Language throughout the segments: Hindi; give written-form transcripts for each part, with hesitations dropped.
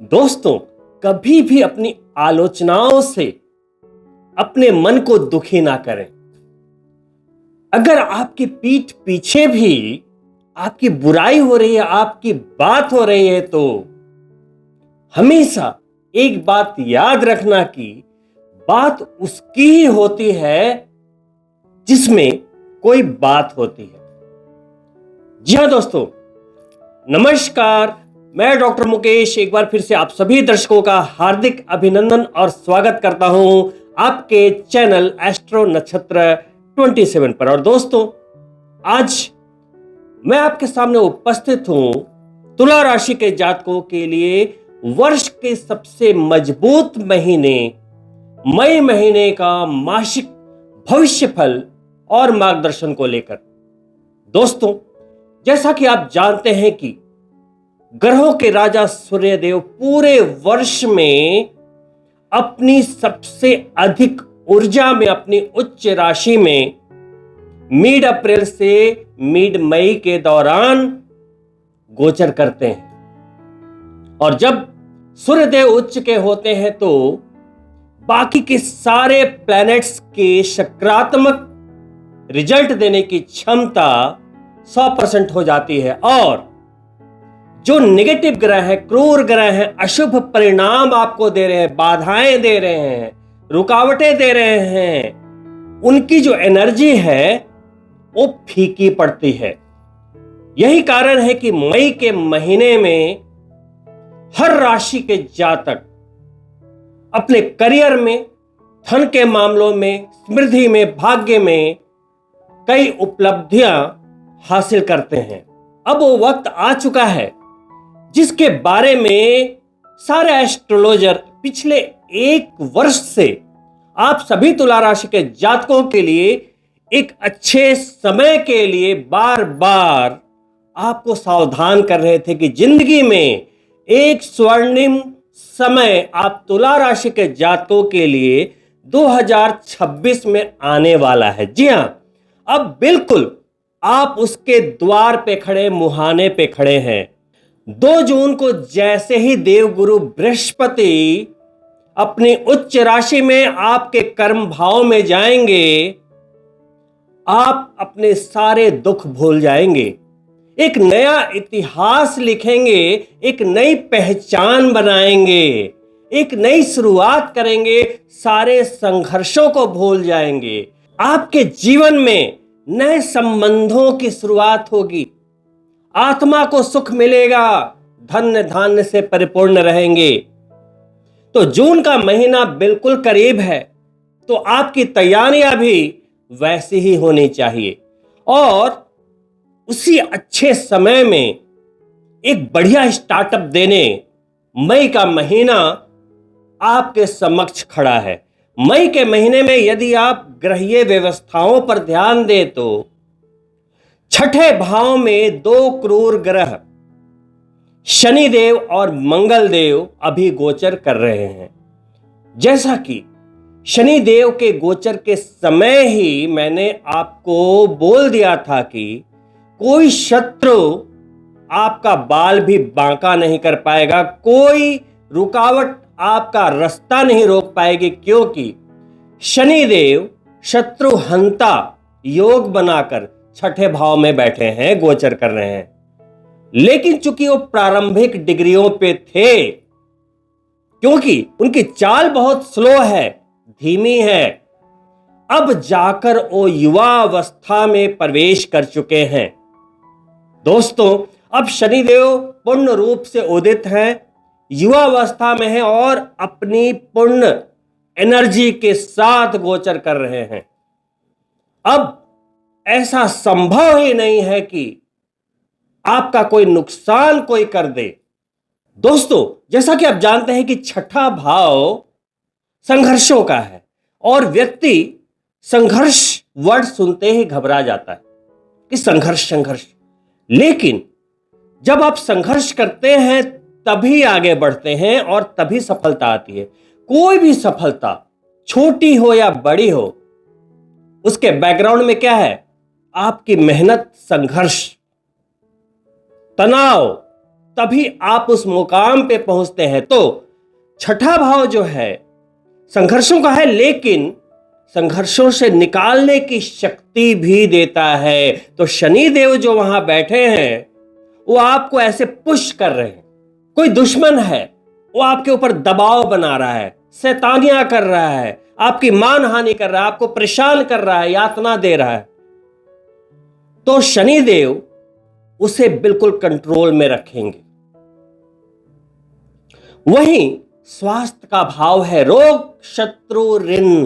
दोस्तों, कभी भी अपनी आलोचनाओं से अपने मन को दुखी ना करें। अगर आपकी पीठ पीछे भी आपकी बुराई हो रही है, आपकी बात हो रही है, तो हमेशा एक बात याद रखना कि बात उसकी ही होती है जिसमें कोई बात होती है। जी हां दोस्तों, नमस्कार। मैं डॉक्टर मुकेश एक बार फिर से आप सभी दर्शकों का हार्दिक अभिनंदन और स्वागत करता हूं आपके चैनल एस्ट्रो नक्षत्र 27 पर। और दोस्तों, आज मैं आपके सामने उपस्थित हूं तुला राशि के जातकों के लिए वर्ष के सबसे मजबूत महीने मई महीने का मासिक भविष्य फल और मार्गदर्शन को लेकर। दोस्तों, जैसा कि आप जानते हैं कि ग्रहों के राजा सूर्यदेव पूरे वर्ष में अपनी सबसे अधिक ऊर्जा में अपनी उच्च राशि में मिड अप्रैल से मिड मई के दौरान गोचर करते हैं। और जब सूर्यदेव उच्च के होते हैं तो बाकी के सारे प्लैनेट्स के सकारात्मक रिजल्ट देने की क्षमता 100% हो जाती है, और जो नेगेटिव ग्रह हैं, क्रूर ग्रह हैं, अशुभ परिणाम आपको दे रहे हैं, बाधाएं दे रहे हैं, रुकावटें दे रहे हैं, उनकी जो एनर्जी है वो फीकी पड़ती है। यही कारण है कि मई के महीने में हर राशि के जातक अपने करियर में, धन के मामलों में, समृद्धि में, भाग्य में कई उपलब्धियां हासिल करते हैं। अब वो वक्त आ चुका है जिसके बारे में सारे एस्ट्रोलॉजर पिछले एक वर्ष से आप सभी तुला राशि के जातकों के लिए एक अच्छे समय के लिए बार बार आपको सावधान कर रहे थे कि जिंदगी में एक स्वर्णिम समय आप तुला राशि के जातकों के लिए 2026 में आने वाला है। जी हां, अब बिल्कुल आप उसके द्वार पे खड़े, मुहाने पे खड़े हैं। 2 जून को जैसे ही देवगुरु बृहस्पति अपनी उच्च राशि में आपके कर्म भाव में जाएंगे, आप अपने सारे दुख भूल जाएंगे, एक नया इतिहास लिखेंगे, एक नई पहचान बनाएंगे, एक नई शुरुआत करेंगे, सारे संघर्षों को भूल जाएंगे। आपके जीवन में नए संबंधों की शुरुआत होगी, आत्मा को सुख मिलेगा, धन्य धान्य से परिपूर्ण रहेंगे। तो जून का महीना बिल्कुल करीब है, तो आपकी तैयारियां भी वैसी ही होनी चाहिए। और उसी अच्छे समय में एक बढ़िया स्टार्टअप देने मई का महीना आपके समक्ष खड़ा है। मई के महीने में यदि आप ग्रहीय व्यवस्थाओं पर ध्यान दें तो छठे भाव में 2 क्रूर ग्रह शनिदेव और मंगलदेव अभी गोचर कर रहे हैं। जैसा कि शनिदेव के गोचर के समय ही मैंने आपको बोल दिया था कि कोई शत्रु आपका बाल भी बांका नहीं कर पाएगा, कोई रुकावट आपका रास्ता नहीं रोक पाएगी, क्योंकि शनिदेव शत्रुहंता योग बनाकर छठे भाव में बैठे हैं, गोचर कर रहे हैं। लेकिन चूंकि वो प्रारंभिक डिग्रियों पे थे, क्योंकि उनकी चाल बहुत स्लो है, धीमी है, अब जाकर वो युवा अवस्था में प्रवेश कर चुके हैं। दोस्तों, अब शनिदेव पूर्ण रूप से उदित हैं, युवा अवस्था में हैं और अपनी पूर्ण एनर्जी के साथ गोचर कर रहे हैं। अब ऐसा संभव ही नहीं है कि आपका कोई नुकसान कोई कर दे। दोस्तों, जैसा कि आप जानते हैं कि छठा भाव संघर्षों का है, और व्यक्ति संघर्ष वर्ड सुनते ही घबरा जाता है कि संघर्ष संघर्ष। लेकिन जब आप संघर्ष करते हैं तभी आगे बढ़ते हैं और तभी सफलता आती है। कोई भी सफलता छोटी हो या बड़ी हो, उसके बैकग्राउंड में क्या है? आपकी मेहनत, संघर्ष, तनाव, तभी आप उस मुकाम पे पहुंचते हैं। तो छठा भाव जो है संघर्षों का है, लेकिन संघर्षों से निकालने की शक्ति भी देता है। तो शनि देव जो वहां बैठे हैं वो आपको ऐसे पुश कर रहे हैं। कोई दुश्मन है वो आपके ऊपर दबाव बना रहा है, शैतानियां कर रहा है, आपकी मान हानि कर रहा है, आपको परेशान कर रहा है, यातना दे रहा है, तो शनि देव उसे बिल्कुल कंट्रोल में रखेंगे। वहीं स्वास्थ्य का भाव है रोग, शत्रु, ऋण,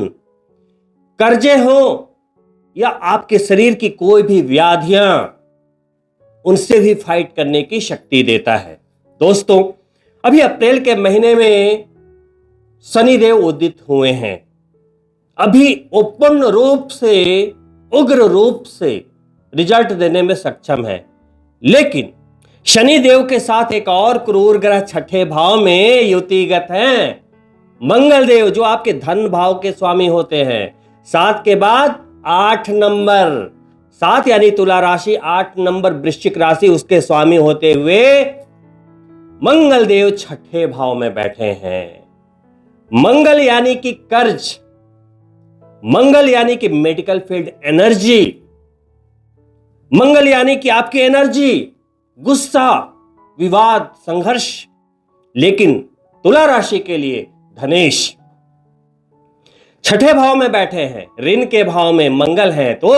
कर्जे हो या आपके शरीर की कोई भी व्याधियां, उनसे भी फाइट करने की शक्ति देता है। दोस्तों, अभी अप्रैल के महीने में शनिदेव उदित हुए हैं। अभी ओपन रूप से, उग्र रूप से रिजल्ट देने में सक्षम है। लेकिन शनिदेव के साथ एक और क्रूर ग्रह छठे भाव में युतिगत हैं, मंगल देव, जो आपके धन भाव के स्वामी होते हैं। 7 के बाद 8 नंबर, 7 यानी तुला राशि, 8 नंबर वृश्चिक राशि, उसके स्वामी होते हुए मंगल देव छठे भाव में बैठे हैं। मंगल यानी कि कर्ज, मंगल यानी कि मेडिकल फील्ड एनर्जी, मंगल यानी कि आपकी एनर्जी, गुस्सा, विवाद, संघर्ष। लेकिन तुला राशि के लिए धनेश छठे भाव में बैठे हैं, ऋण के भाव में मंगल हैं, तो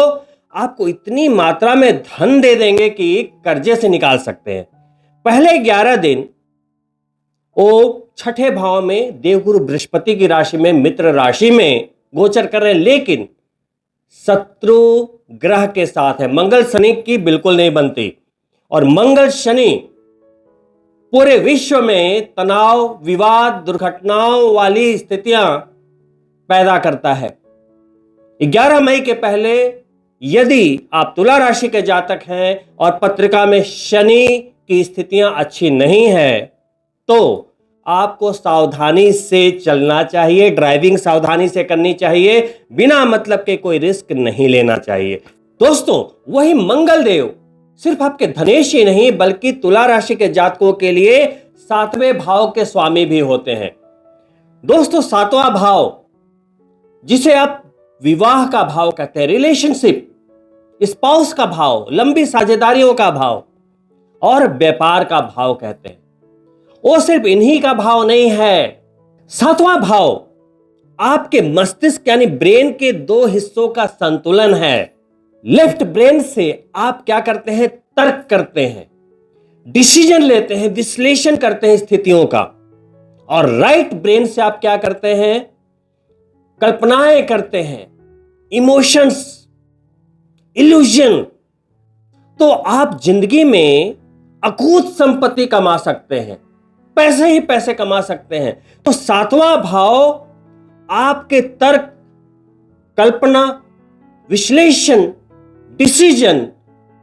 आपको इतनी मात्रा में धन दे देंगे कि कर्जे से निकाल सकते हैं। पहले 11 दिन वो छठे भाव में देवगुरु बृहस्पति की राशि में, मित्र राशि में गोचर कर रहे हैं, लेकिन शत्रु ग्रह के साथ है। मंगल शनि की बिल्कुल नहीं बनती, और मंगल शनि पूरे विश्व में तनाव, विवाद, दुर्घटनाओं वाली स्थितियां पैदा करता है। 11 मई के पहले यदि आप तुला राशि के जातक हैं और पत्रिका में शनि की स्थितियां अच्छी नहीं है, तो आपको सावधानी से चलना चाहिए, ड्राइविंग सावधानी से करनी चाहिए, बिना मतलब के कोई रिस्क नहीं लेना चाहिए। दोस्तों, वही मंगल देव सिर्फ आपके धनेश ही नहीं बल्कि तुला राशि के जातकों के लिए 7वें भाव के स्वामी भी होते हैं। दोस्तों, 7वां भाव जिसे आप विवाह का भाव कहते हैं, रिलेशनशिप, स्पाउस का भाव, लंबी साझेदारियों का भाव और व्यापार का भाव कहते हैं, वो सिर्फ इन्हीं का भाव नहीं है। 7वां भाव आपके मस्तिष्क यानी ब्रेन के 2 हिस्सों का संतुलन है। लेफ्ट ब्रेन से आप क्या करते हैं? तर्क करते हैं, डिसीजन लेते हैं, विश्लेषण करते हैं स्थितियों का, और राइट ब्रेन से आप क्या करते हैं? कल्पनाएं करते हैं, इमोशंस, इल्यूजन। तो आप जिंदगी में अकूत संपत्ति कमा सकते हैं, पैसे ही पैसे कमा सकते हैं। तो 7वां भाव आपके तर्क, कल्पना, विश्लेषण, डिसीजन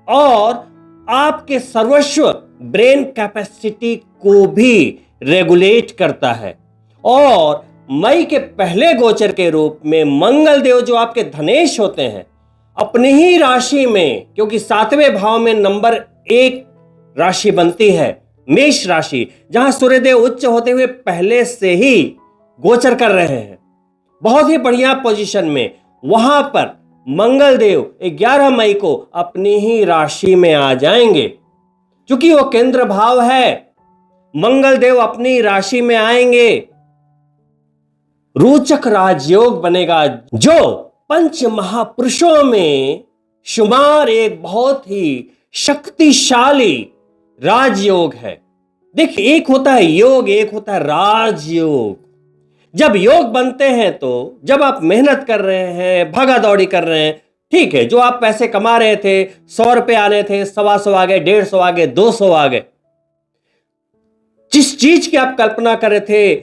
और आपके सर्वस्व ब्रेन कैपेसिटी को भी रेगुलेट करता है। और मई के पहले गोचर के रूप में मंगल देव जो आपके धनेश होते हैं, अपनी ही राशि में, क्योंकि 7वें भाव में नंबर 1 राशि बनती है, मेष राशि, जहां सूर्यदेव उच्च होते हुए पहले से ही गोचर कर रहे हैं, बहुत ही बढ़िया पोजीशन में, वहां पर मंगल देव 11 मई को अपनी ही राशि में आ जाएंगे। क्योंकि वो केंद्र भाव है, मंगल देव अपनी राशि में आएंगे, रोचक राजयोग बनेगा, जो पंच महापुरुषों में शुमार एक बहुत ही शक्तिशाली राजयोग है। देखिए, एक होता है योग, एक होता है राजयोग। जब योग बनते हैं तो जब आप मेहनत कर रहे हैं, भागा दौड़ी कर रहे हैं, ठीक है, जो आप पैसे कमा रहे थे, 100 रुपए आने थे, 125 आ गए, 150 आ गए, 200 आ गए, जिस चीज की आप कल्पना कर रहे थे,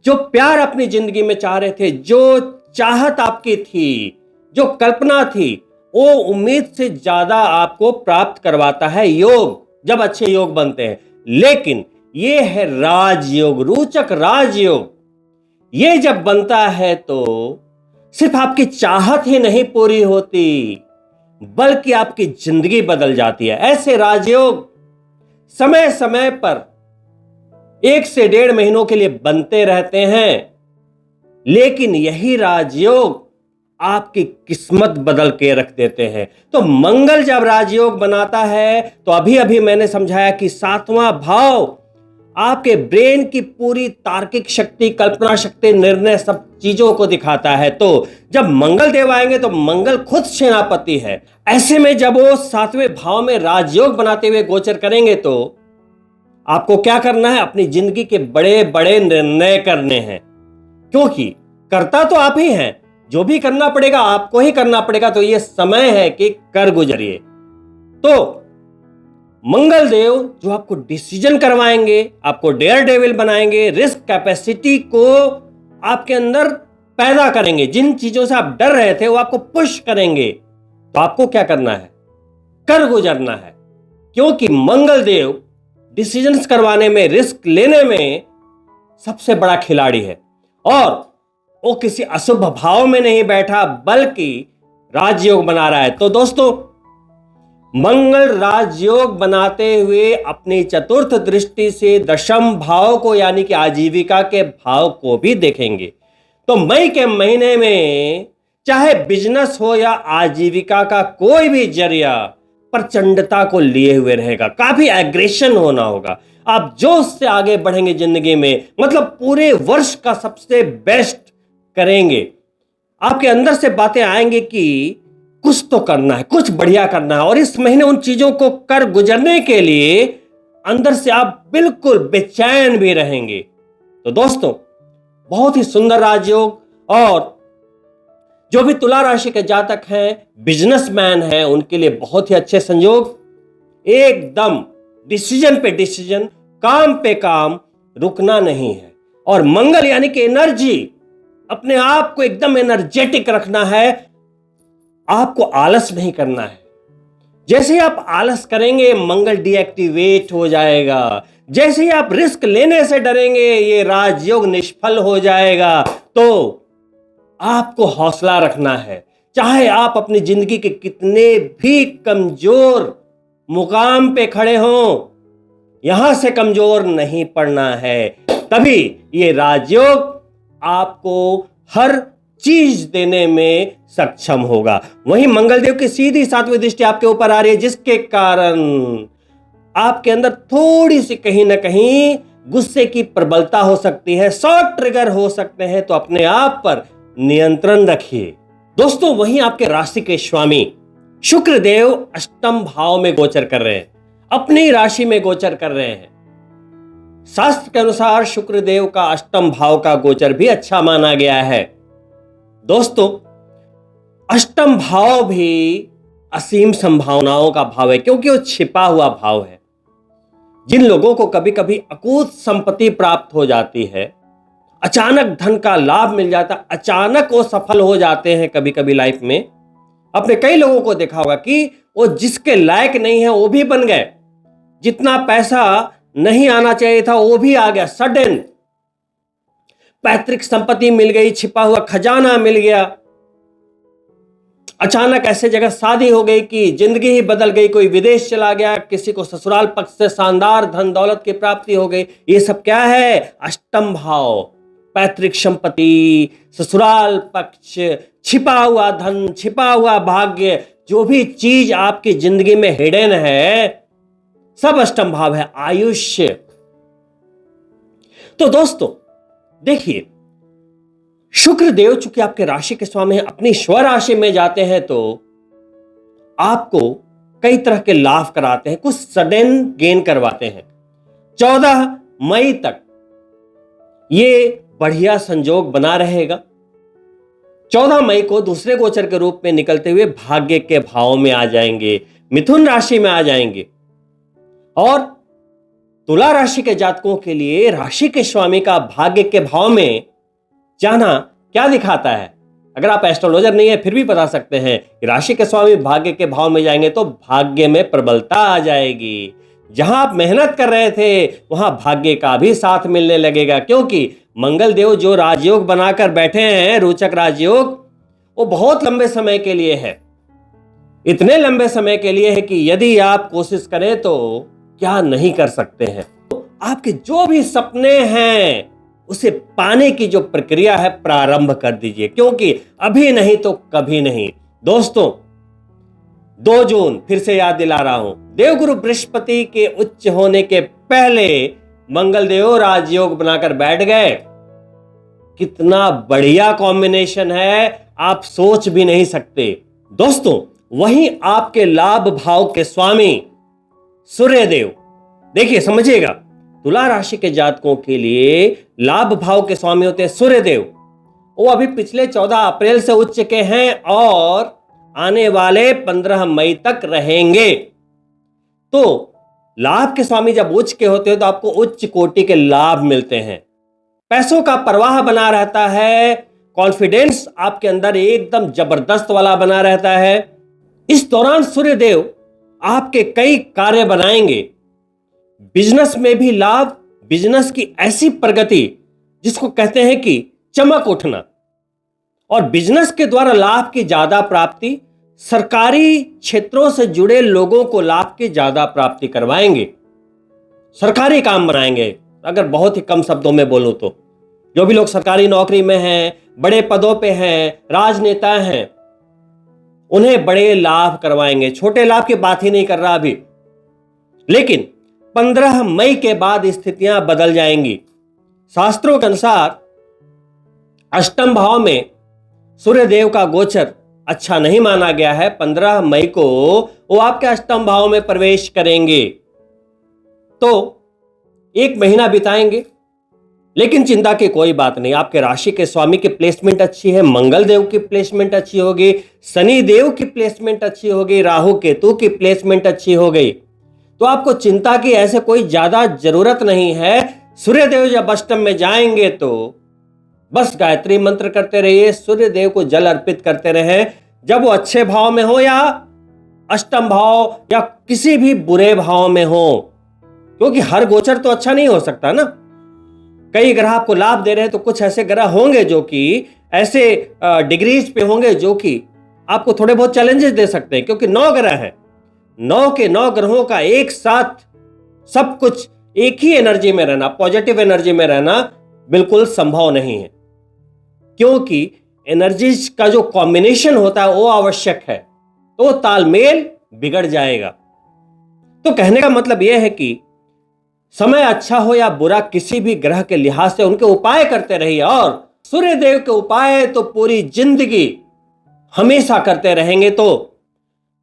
जो प्यार अपनी जिंदगी में चाह रहे थे, जो चाहत आपकी थी, जो कल्पना थी, वो उम्मीद से ज्यादा आपको प्राप्त करवाता है योग, जब अच्छे योग बनते हैं। लेकिन ये है राजयोग, रोचक राजयोग। ये जब बनता है तो सिर्फ आपकी चाहत ही नहीं पूरी होती, बल्कि आपकी जिंदगी बदल जाती है। ऐसे राजयोग समय समय पर 1 से 1.5 महीनों के लिए बनते रहते हैं, लेकिन यही राजयोग आपकी किस्मत बदल के रख देते हैं। तो मंगल जब राजयोग बनाता है तो अभी अभी मैंने समझाया कि 7वां भाव आपके ब्रेन की पूरी तार्किक शक्ति, कल्पना शक्ति, निर्णय, सब चीजों को दिखाता है। तो जब मंगल देव आएंगे तो मंगल खुद सेनापति है। ऐसे में जब वो 7वें भाव में राजयोग बनाते हुए गोचर करेंगे तो आपको क्या करना है? अपनी जिंदगी के बड़े बड़े निर्णय करने हैं, क्योंकि करता तो आप ही हैं। जो भी करना पड़ेगा आपको ही करना पड़ेगा। तो ये समय है कि कर गुजरिए। तो मंगल देव जो आपको डिसीजन करवाएंगे, आपको डेयर डेविल बनाएंगे, रिस्क कैपेसिटी को आपके अंदर पैदा करेंगे। जिन चीजों से आप डर रहे थे वो आपको पुश करेंगे। तो आपको क्या करना है? कर गुजरना है, क्योंकि मंगल देव डिसीजंस करवाने में, रिस्क लेने में सबसे बड़ा खिलाड़ी है। और वो किसी अशुभ भाव में नहीं बैठा, बल्कि राजयोग बना रहा है। तो दोस्तों, मंगल राजयोग बनाते हुए अपनी चतुर्थ दृष्टि से 10वें भाव को, यानी कि आजीविका के भाव को भी देखेंगे। तो मई के महीने में चाहे बिजनेस हो या आजीविका का कोई भी जरिया प्रचंडता को लिए हुए रहेगा। काफी एग्रेशन होना होगा। आप जोश से आगे बढ़ेंगे जिंदगी में, मतलब पूरे वर्ष का सबसे बेस्ट करेंगे। आपके अंदर से बातें आएंगे कि कुछ तो करना है, कुछ बढ़िया करना है। और इस महीने उन चीजों को कर गुजरने के लिए अंदर से आप बिल्कुल बेचैन भी रहेंगे। तो दोस्तों, बहुत ही सुंदर राजयोग। और जो भी तुला राशि के जातक हैं, बिजनेसमैन हैं, उनके लिए बहुत ही अच्छे संयोग। एकदम डिसीजन पे डिसीजन, काम पे काम, रुकना नहीं है। और मंगल यानी कि एनर्जी, अपने आप को एकदम एनर्जेटिक रखना है। आपको आलस नहीं करना है। जैसे ही आप आलस करेंगे, मंगल डीएक्टिवेट हो जाएगा। जैसे ही आप रिस्क लेने से डरेंगे, ये राजयोग निष्फल हो जाएगा। तो आपको हौसला रखना है। चाहे आप अपनी जिंदगी के कितने भी कमजोर मुकाम पे खड़े हों, यहां से कमजोर नहीं पड़ना है। तभी ये राजयोग आपको हर चीज देने में सक्षम होगा। वहीं मंगलदेव की सीधी 7वीं दृष्टि आपके ऊपर आ रही है, जिसके कारण आपके अंदर थोड़ी सी कहीं ना कहीं गुस्से की प्रबलता हो सकती है, शॉर्ट ट्रिगर हो सकते हैं। तो अपने आप पर नियंत्रण रखिए। दोस्तों, वहीं आपके राशि के स्वामी शुक्र देव 8वें भाव में गोचर कर रहे हैं, अपनी राशि में गोचर कर रहे हैं। शास्त्र के अनुसार शुक्र देव का 8वें भाव का गोचर भी अच्छा माना गया है। दोस्तों, 8वां भाव भी असीम संभावनाओं का भाव है, क्योंकि वो छिपा हुआ भाव है। जिन लोगों को कभी कभी अकूत संपत्ति प्राप्त हो जाती है, अचानक धन का लाभ मिल जाता, अचानक वो सफल हो जाते हैं कभी कभी लाइफ में। आपने कई लोगों को देखा होगा कि वो जिसके लायक नहीं है वो भी बन गए, जितना पैसा नहीं आना चाहिए था वो भी आ गया। सडन पैतृक संपत्ति मिल गई, छिपा हुआ खजाना मिल गया, अचानक ऐसे जगह शादी हो गई कि जिंदगी ही बदल गई। कोई विदेश चला गया, किसी को ससुराल पक्ष से शानदार धन दौलत की प्राप्ति हो गई। ये सब क्या है? 8वां भाव, पैतृक संपत्ति, ससुराल पक्ष, छिपा हुआ धन, छिपा हुआ भाग्य, जो भी चीज आपकी जिंदगी में हिडन है, सब 8वां भाव है। आयुष्य। तो दोस्तों देखिए, शुक्र देव चूंकि आपके राशि के स्वामी हैं, अपनी स्वराशि में जाते हैं तो आपको कई तरह के लाभ कराते हैं, कुछ सडन गेन करवाते हैं। 14 मई तक ये बढ़िया संजोग बना रहेगा। 14 मई को दूसरे गोचर के रूप में निकलते हुए भाग्य के भाव में आ जाएंगे, मिथुन राशि में आ जाएंगे। और तुला राशि के जातकों के लिए राशि के स्वामी का भाग्य के भाव में जाना क्या दिखाता है? अगर आप एस्ट्रोलॉजर नहीं है फिर भी बता सकते हैं कि राशि के स्वामी भाग्य के भाव में जाएंगे तो भाग्य में प्रबलता आ जाएगी। जहां आप मेहनत कर रहे थे वहां भाग्य का भी साथ मिलने लगेगा, क्योंकि मंगल देव जो राजयोग बनाकर बैठे हैं, रोचक राजयोग, वो बहुत लंबे समय के लिए है। इतने लंबे समय के लिए है कि यदि आप कोशिश करें तो क्या नहीं कर सकते हैं। आपके जो भी सपने हैं उसे पाने की जो प्रक्रिया है प्रारंभ कर दीजिए, क्योंकि अभी नहीं तो कभी नहीं। दोस्तों, 2 जून फिर से याद दिला रहा हूं, देवगुरु बृहस्पति के उच्च होने के पहले मंगलदेव राजयोग बनाकर बैठ गए। कितना बढ़िया कॉम्बिनेशन है, आप सोच भी नहीं सकते। दोस्तों, वहीं आपके लाभ भाव के स्वामी सूर्यदेव, देखिए समझिएगा, तुला राशि के जातकों के लिए लाभ भाव के स्वामी होते हैं सूर्यदेव। वो अभी पिछले 14 अप्रैल से उच्च के हैं और आने वाले 15 मई तक रहेंगे। तो लाभ के स्वामी जब उच्च के होते हैं तो आपको उच्च कोटि के लाभ मिलते हैं, पैसों का प्रवाह बना रहता है, कॉन्फिडेंस आपके अंदर एकदम जबरदस्त वाला बना रहता है। इस दौरान सूर्यदेव आपके कई कार्य बनाएंगे, बिजनेस में भी लाभ, बिजनेस की ऐसी प्रगति जिसको कहते हैं कि चमक उठना, और बिजनेस के द्वारा लाभ की ज्यादा प्राप्ति, सरकारी क्षेत्रों से जुड़े लोगों को लाभ की ज्यादा प्राप्ति करवाएंगे, सरकारी काम बनाएंगे। अगर बहुत ही कम शब्दों में बोलूं तो जो भी लोग सरकारी नौकरी में हैं, बड़े पदों पे हैं, राजनेता हैं, उन्हें बड़े लाभ करवाएंगे। छोटे लाभ की बात ही नहीं कर रहा अभी, लेकिन 15 मई के बाद स्थितियां बदल जाएंगी। शास्त्रों के अनुसार अष्टम भाव में सूर्यदेव का गोचर अच्छा नहीं माना गया है। 15 मई को वो आपके अष्टम भाव में प्रवेश करेंगे, तो 1 महीना बिताएंगे, लेकिन चिंता की कोई बात नहीं। आपके राशि के स्वामी की प्लेसमेंट अच्छी है, मंगल देव की प्लेसमेंट अच्छी होगी, शनि देव की प्लेसमेंट अच्छी होगी, राहु केतु की प्लेसमेंट अच्छी हो गई, तो आपको चिंता की ऐसे कोई ज्यादा जरूरत नहीं है। सूर्यदेव जब अष्टम में जाएंगे तो बस गायत्री मंत्र करते रहिए, सूर्यदेव को जल अर्पित करते रहें, जब वो अच्छे भाव में हो या अष्टम भाव या किसी भी बुरे भाव में हो, क्योंकि हर गोचर तो अच्छा नहीं हो सकता ना। कई ग्रह आपको लाभ दे रहे हैं तो कुछ ऐसे ग्रह होंगे जो कि ऐसे डिग्रीज पे होंगे जो कि आपको थोड़े बहुत चैलेंजेस दे सकते हैं, क्योंकि 9 ग्रह हैं। 9 के 9 ग्रहों का एक साथ सब कुछ एक ही एनर्जी में रहना, पॉजिटिव एनर्जी में रहना बिल्कुल संभव नहीं है, क्योंकि एनर्जीज का जो कॉम्बिनेशन होता है वो आवश्यक है, तो तालमेल बिगड़ जाएगा। तो कहने का मतलब यह है कि समय अच्छा हो या बुरा, किसी भी ग्रह के लिहाज से उनके उपाय करते रहिए, और सूर्यदेव के उपाय तो पूरी जिंदगी हमेशा करते रहेंगे, तो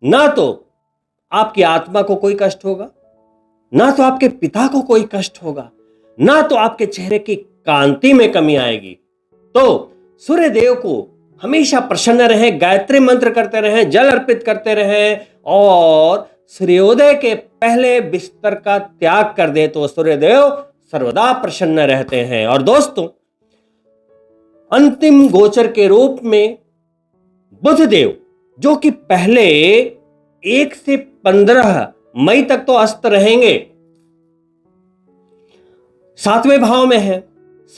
ना तो आपकी आत्मा को कोई कष्ट होगा, ना तो आपके पिता को कोई कष्ट होगा, ना तो आपके चेहरे की कांति में कमी आएगी। तो सूर्यदेव को हमेशा प्रसन्न रहें, गायत्री मंत्र करते रहें, जल अर्पित करते रहें, और सूर्योदय के पहले बिस्तर का त्याग कर दे तो सूर्यदेव सर्वदा प्रसन्न रहते हैं। और दोस्तों, अंतिम गोचर के रूप में बुधदेव, जो कि पहले 1 से 15 मई तक तो अस्त रहेंगे, 7वें भाव में है,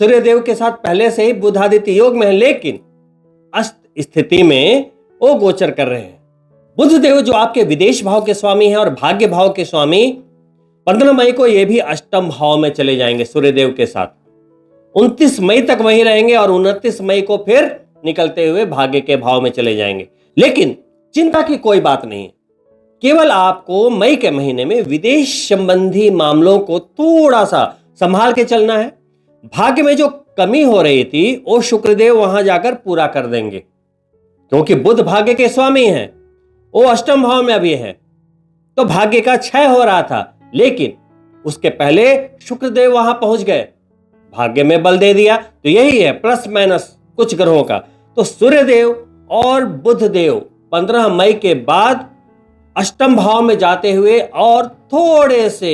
सूर्यदेव के साथ पहले से ही बुधादित्य योग में है, लेकिन अस्त स्थिति में वो गोचर कर रहे हैं। बुधदेव जो आपके विदेश भाव के स्वामी हैं और भाग्य भाव के स्वामी, 15 मई को ये भी अष्टम भाव में चले जाएंगे सूर्यदेव के साथ, 29 मई तक वहीं रहेंगे और 29 मई को फिर निकलते हुए भाग्य के भाव में चले जाएंगे। लेकिन चिंता की कोई बात नहीं है, केवल आपको मई के महीने में विदेश संबंधी मामलों को थोड़ा सा संभाल के चलना है। भाग्य में जो कमी हो रही थी वो शुक्रदेव वहां जाकर पूरा कर देंगे, क्योंकि बुध भाग्य के स्वामी हैं, वो अष्टम भाव में अभी है, तो भाग्य का क्षय हो रहा था, लेकिन उसके पहले शुक्रदेव वहां पहुंच गए, भाग्य में बल दे दिया। तो यही है प्लस माइनस कुछ ग्रहों का। तो सूर्यदेव और बुधदेव 15 मई के बाद अष्टम भाव में जाते हुए और थोड़े से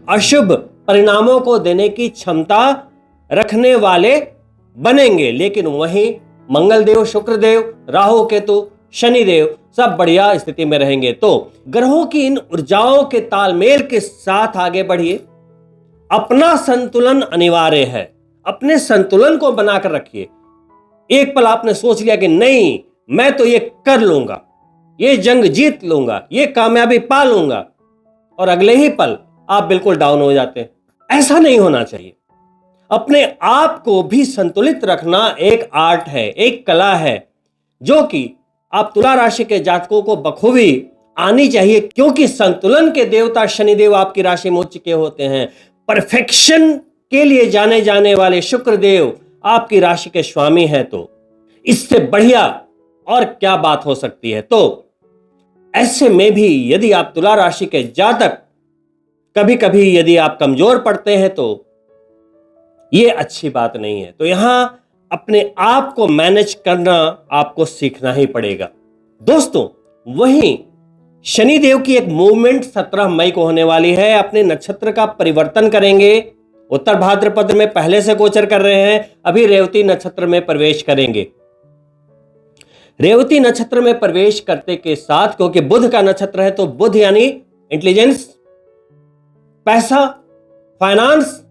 अशुभ परिणामों को देने की क्षमता रखने वाले बनेंगे, लेकिन वहीं मंगलदेव, शुक्रदेव, राहु केतु, शनिदेव सब बढ़िया स्थिति में रहेंगे। तो ग्रहों की इन ऊर्जाओं के तालमेल के साथ आगे बढ़िए। अपना संतुलन अनिवार्य है, अपने संतुलन को बनाकर रखिए। एक पल आपने सोच लिया कि नहीं मैं तो ये कर लूंगा, ये जंग जीत लूंगा, ये कामयाबी पा लूंगा, और अगले ही पल आप बिल्कुल डाउन हो जाते हैं। ऐसा नहीं होना चाहिए। अपने आप को भी संतुलित रखना एक आर्ट है, एक कला है, जो कि आप तुला राशि के जातकों को बखूबी आनी चाहिए, क्योंकि संतुलन के देवता शनिदेव आपकी राशि में उच्च चुके होते हैं। परफेक्शन के लिए जाने जाने वाले शुक्र देव आपकी राशि के स्वामी हैं, तो इससे बढ़िया और क्या बात हो सकती है। तो ऐसे में भी यदि आप तुला राशि के जातक कभी कभी यदि आप कमजोर पड़ते हैं तो ये अच्छी बात नहीं है। तो यहां अपने आप को मैनेज करना आपको सीखना ही पड़ेगा। दोस्तों, वहीं शनिदेव की एक मूवमेंट 17 मई को होने वाली है। अपने नक्षत्र का परिवर्तन करेंगे। उत्तर भाद्रपद में पहले से गोचर कर रहे हैं, अभी रेवती नक्षत्र में प्रवेश करेंगे। रेवती नक्षत्र में प्रवेश करते के साथ, क्योंकि बुध का नक्षत्र है, तो बुध यानी इंटेलिजेंस, पैसा, फाइनेंस,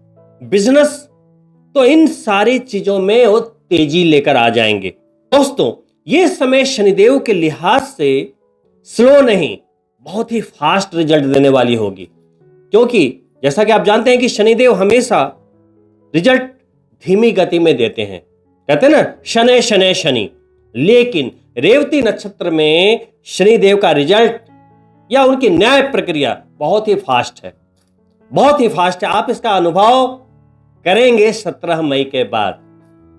बिजनेस, तो इन सारी चीजों में वो तेजी लेकर आ जाएंगे। दोस्तों, ये समय शनिदेव के लिहाज से स्लो नहीं, बहुत ही फास्ट रिजल्ट देने वाली होगी, क्योंकि जैसा कि आप जानते हैं कि शनिदेव हमेशा रिजल्ट धीमी गति में देते हैं। कहते हैं ना, शनै शनै शनि। लेकिन रेवती नक्षत्र में शनिदेव का रिजल्ट या उनकी न्याय प्रक्रिया बहुत ही फास्ट है, बहुत ही फास्ट है। आप इसका अनुभव करेंगे 17 मई के बाद।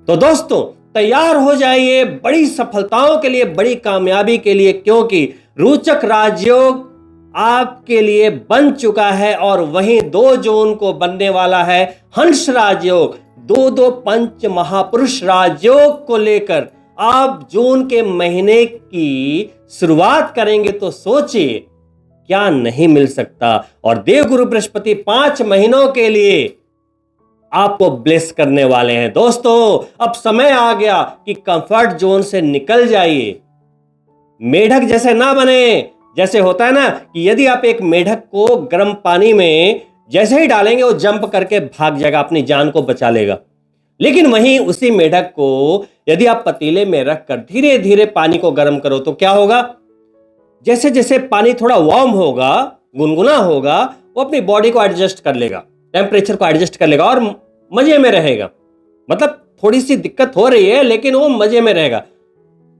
तो दोस्तों, तैयार हो जाइए बड़ी सफलताओं के लिए, बड़ी कामयाबी के लिए, क्योंकि रोचक राजयोग आपके लिए बन चुका है। और वहीं 2 जून को बनने वाला है हंस राजयोग। 2 पंच महापुरुष राजयोग को लेकर आप जून के महीने की शुरुआत करेंगे, तो सोचिए क्या नहीं मिल सकता। और देवगुरु बृहस्पति 5 महीनों के लिए आपको ब्लेस करने वाले हैं। दोस्तों, अब समय आ गया कि कंफर्ट जोन से निकल जाइए। मेढक जैसे ना बने। जैसे होता है ना कि यदि आप एक मेढक को गर्म पानी में जैसे ही डालेंगे, वो जंप करके भाग जाएगा, अपनी जान को बचा लेगा। लेकिन वहीं उसी मेढक को यदि आप पतीले में रखकर धीरे धीरे पानी को गर्म करो, तो क्या होगा? जैसे जैसे पानी थोड़ा वार्म होगा, गुनगुना होगा, वो अपनी बॉडी को एडजस्ट कर लेगा, टेम्परेचर को एडजस्ट कर लेगा और मजे में रहेगा। मतलब थोड़ी सी दिक्कत हो रही है, लेकिन वो मजे में रहेगा।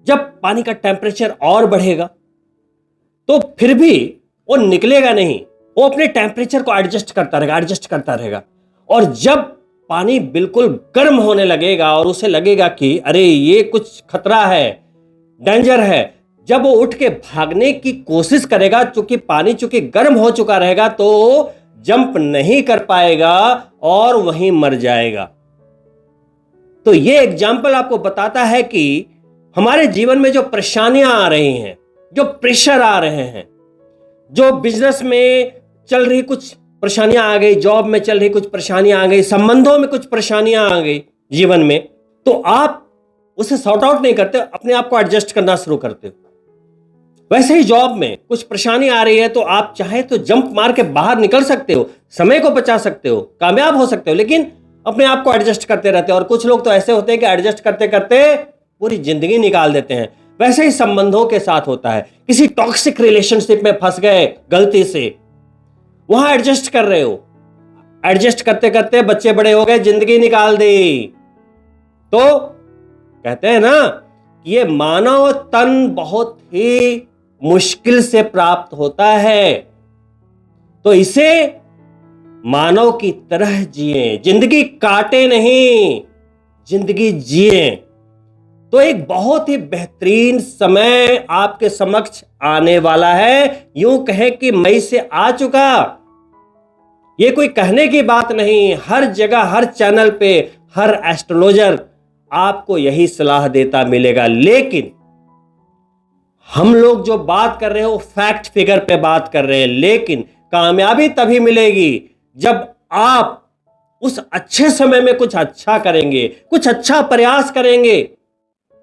जब पानी का टेम्परेचर और बढ़ेगा तो फिर भी वो निकलेगा नहीं, वो अपने टेम्परेचर को एडजस्ट करता रहेगा। और जब पानी बिल्कुल गर्म होने लगेगा और उसे लगेगा कि अरे ये कुछ खतरा है, डेंजर है, जब वो उठ के भागने की कोशिश करेगा, चूंकि गर्म हो चुका रहेगा, तो जंप नहीं कर पाएगा और वहीं मर जाएगा। तो ये एग्जाम्पल आपको बताता है कि हमारे जीवन में जो परेशानियां आ रही हैं, जो प्रेशर आ रहे हैं, जो बिजनेस में चल रही कुछ परेशानियां आ गई, जॉब में चल रही कुछ परेशानियां आ गई, संबंधों में कुछ परेशानियां आ गई जीवन में, तो आप उसे सॉर्ट आउट नहीं करते, अपने आप को एडजस्ट करना शुरू करते हो। वैसे ही जॉब में कुछ परेशानी आ रही है तो आप चाहे तो जंप मार के बाहर निकल सकते हो, समय को बचा सकते हो, कामयाब हो सकते हो, लेकिन अपने आप को एडजस्ट करते रहते हो। और कुछ लोग तो ऐसे होते हैं कि एडजस्ट करते करते पूरी जिंदगी निकाल देते हैं। वैसे ही संबंधों के साथ होता है। किसी टॉक्सिक रिलेशनशिप में फंस गए गलती से, वहां एडजस्ट कर रहे हो, एडजस्ट करते करते बच्चे बड़े हो गए, जिंदगी निकाल दी। तो कहते हैं ना कि ये मानव तन बहुत ही मुश्किल से प्राप्त होता है, तो इसे मानव की तरह जिए, जिंदगी काटे नहीं, जिंदगी जिए। तो एक बहुत ही बेहतरीन समय आपके समक्ष आने वाला है। यूं कहें कि मई से आ चुका। ये कोई कहने की बात नहीं, हर जगह, हर चैनल पे, हर एस्ट्रोलॉजर आपको यही सलाह देता मिलेगा। लेकिन हम लोग जो बात कर रहे हैं वो फैक्ट फिगर पे बात कर रहे हैं। लेकिन कामयाबी तभी मिलेगी जब आप उस अच्छे समय में कुछ अच्छा करेंगे, कुछ अच्छा प्रयास करेंगे,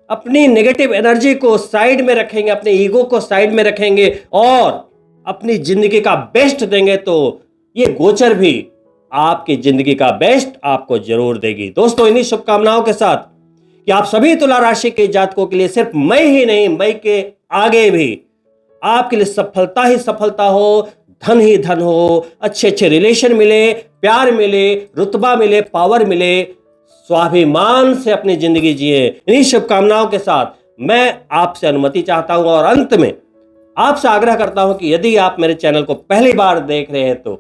अपनी नेगेटिव एनर्जी को साइड में रखेंगे, अपने ईगो को साइड में रखेंगे और अपनी जिंदगी का बेस्ट देंगे, तो ये गोचर भी आपकी जिंदगी का बेस्ट आपको जरूर देगी। दोस्तों, इन्हीं शुभकामनाओं के साथ कि आप सभी तुला राशि के जातकों के लिए सिर्फ मई ही नहीं, मई के आगे भी आपके लिए सफलता ही सफलता हो, धन ही धन हो, अच्छे अच्छे रिलेशन मिले, प्यार मिले, रुतबा मिले, पावर मिले, स्वाभिमान से अपनी जिंदगी जिए। इन्हीं शुभकामनाओं के साथ मैं आपसे अनुमति चाहता हूं और अंत में आपसे आग्रह करता हूं कि यदि आप मेरे चैनल को पहली बार देख रहे हैं तो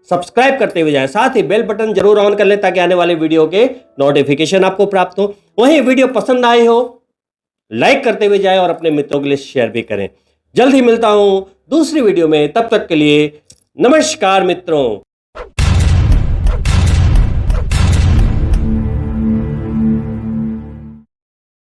सब्सक्राइब करते हुए जाएं, साथ ही बेल बटन जरूर ऑन कर लें ताकि आने वाले वीडियो के नोटिफिकेशन आपको प्राप्त हो। वहीं वीडियो पसंद आए हो लाइक करते हुए जाएं और अपने मित्रों के लिए शेयर भी करें। जल्द ही मिलता हूं दूसरी वीडियो में, तब तक के लिए नमस्कार मित्रों।